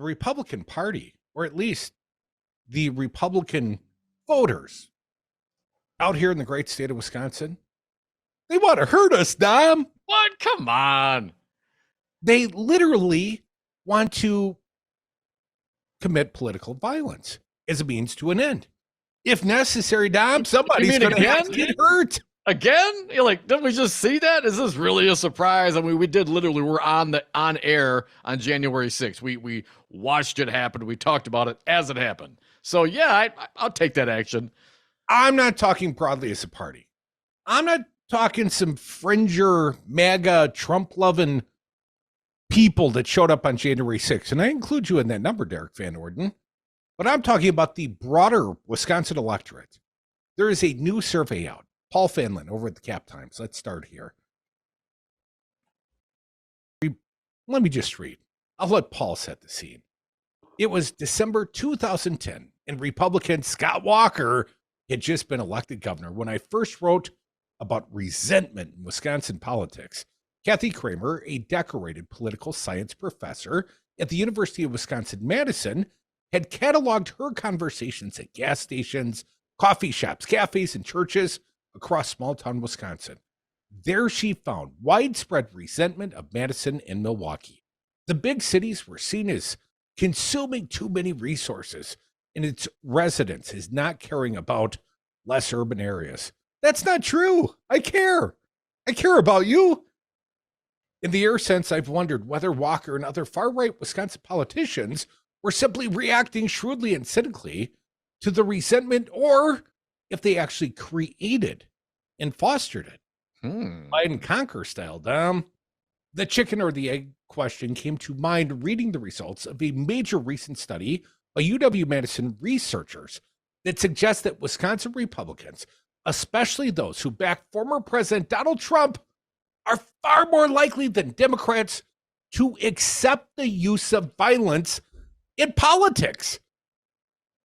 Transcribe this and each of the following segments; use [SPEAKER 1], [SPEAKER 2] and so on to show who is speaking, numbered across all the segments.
[SPEAKER 1] the Republican Party, or at least the Republican voters out here in the great state of Wisconsin, they want to hurt us, Dom.
[SPEAKER 2] What? Come on.
[SPEAKER 1] They literally want to commit political violence as a means to an end. If necessary, Dom, somebody's going to have to get hurt.
[SPEAKER 2] Again? You're like, didn't we just see that? Is this really a surprise? I mean, we did literally, we're on air on January 6th. We watched it happen. We talked about it as it happened. So yeah, I'll take that action.
[SPEAKER 1] I'm not talking broadly as a party. I'm not talking some fringer, MAGA, Trump-loving people that showed up on January 6th. And I include you in that number, Derek Van Orden. But I'm talking about the broader Wisconsin electorate. There is a new survey out. Paul Fanlin over at the Cap Times. Let's start here. Let me just read. I'll let Paul set the scene. It was December 2010, and Republican Scott Walker had just been elected governor when I first wrote about resentment in Wisconsin politics. Kathy Kramer, a decorated political science professor at the University of Wisconsin-Madison, had cataloged her conversations at gas stations, coffee shops, cafes, and churches across small-town Wisconsin. There she found widespread resentment of Madison and Milwaukee. The big cities were seen as consuming too many resources, and its residents as not caring about less urban areas. That's not true. I care. I care about you. In the year since, I've wondered whether Walker and other far-right Wisconsin politicians were simply reacting shrewdly and cynically to the resentment, or if they actually created and fostered it. Biden conquer style, Dom. The chicken or the egg question came to mind reading the results of a major recent study by UW-Madison researchers that suggests that Wisconsin Republicans, especially those who back former President Donald Trump, are far more likely than Democrats to accept the use of violence in politics.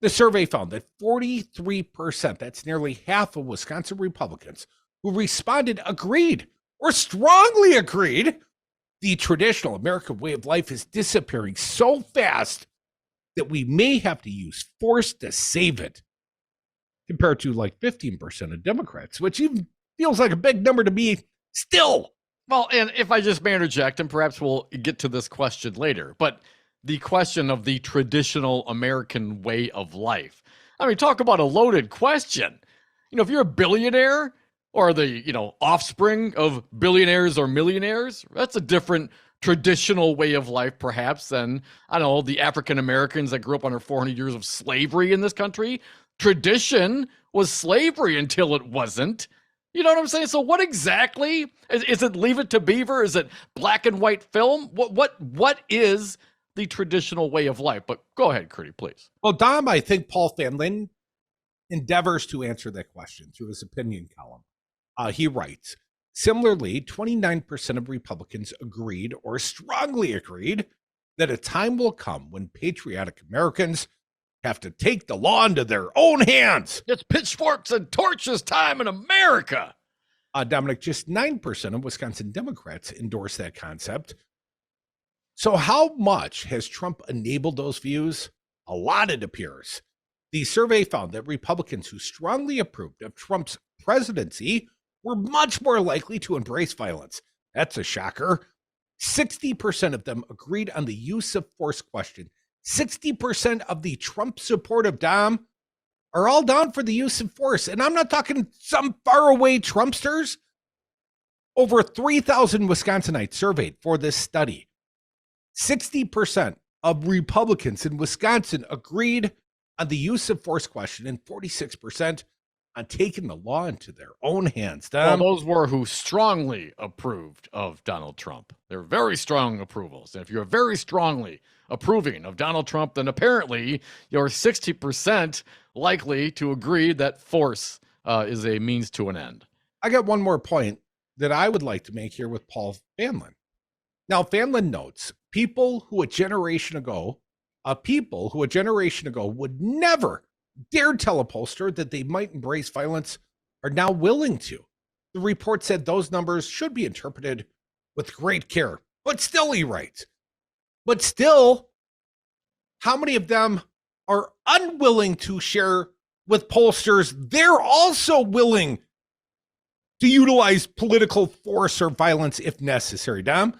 [SPEAKER 1] The survey found that 43%, that's nearly half of Wisconsin Republicans who responded, agreed or strongly agreed the traditional American way of life is disappearing so fast that we may have to use force to save it, compared to like 15% of Democrats, which even feels like a big number to me still.
[SPEAKER 2] Well, and if I just may interject, and perhaps we'll get to this question later, but the question of the traditional American way of life. I mean, talk about a loaded question. You know, if you're a billionaire or the, offspring of billionaires or millionaires, that's a different traditional way of life, perhaps, than, I don't know, the African Americans that grew up under 400 years of slavery in this country. Tradition was slavery until it wasn't. You know what I'm saying? So what exactly is it? Leave It to Beaver? Is it black and white film? What is the traditional way of life? But go ahead, Curdy, please.
[SPEAKER 1] Well, Dom, I think Paul Fanlin endeavors to answer that question through his opinion column. He writes, similarly, 29% of Republicans agreed or strongly agreed that a time will come when patriotic Americans have to take the law into their own hands.
[SPEAKER 2] It's pitchforks and torches time in America.
[SPEAKER 1] Dominic, just 9% of Wisconsin Democrats endorse that concept. So how much has Trump enabled those views? A lot, it appears. The survey found that Republicans who strongly approved of Trump's presidency were much more likely to embrace violence. That's a shocker. 60% of them agreed on the use of force question. 60% of the Trump supportive Dom are all down for the use of force. And I'm not talking some faraway Trumpsters. Over 3,000 Wisconsinites surveyed for this study. 60% of Republicans in Wisconsin agreed on the use of force question and 46% on taking the law into their own hands.
[SPEAKER 2] Well, those were who strongly approved of Donald Trump. They're very strong approvals. And if you're very strongly approving of Donald Trump, then apparently you're 60% likely to agree that force is a means to an end.
[SPEAKER 1] I got one more point that I would like to make here with Paul Fanlin. Now, Fanlin notes people who a generation ago would never dare tell a pollster that they might embrace violence are now willing to. The report said those numbers should be interpreted with great care. But still, he writes, how many of them are unwilling to share with pollsters they're also willing to utilize political force or violence if necessary? Dom?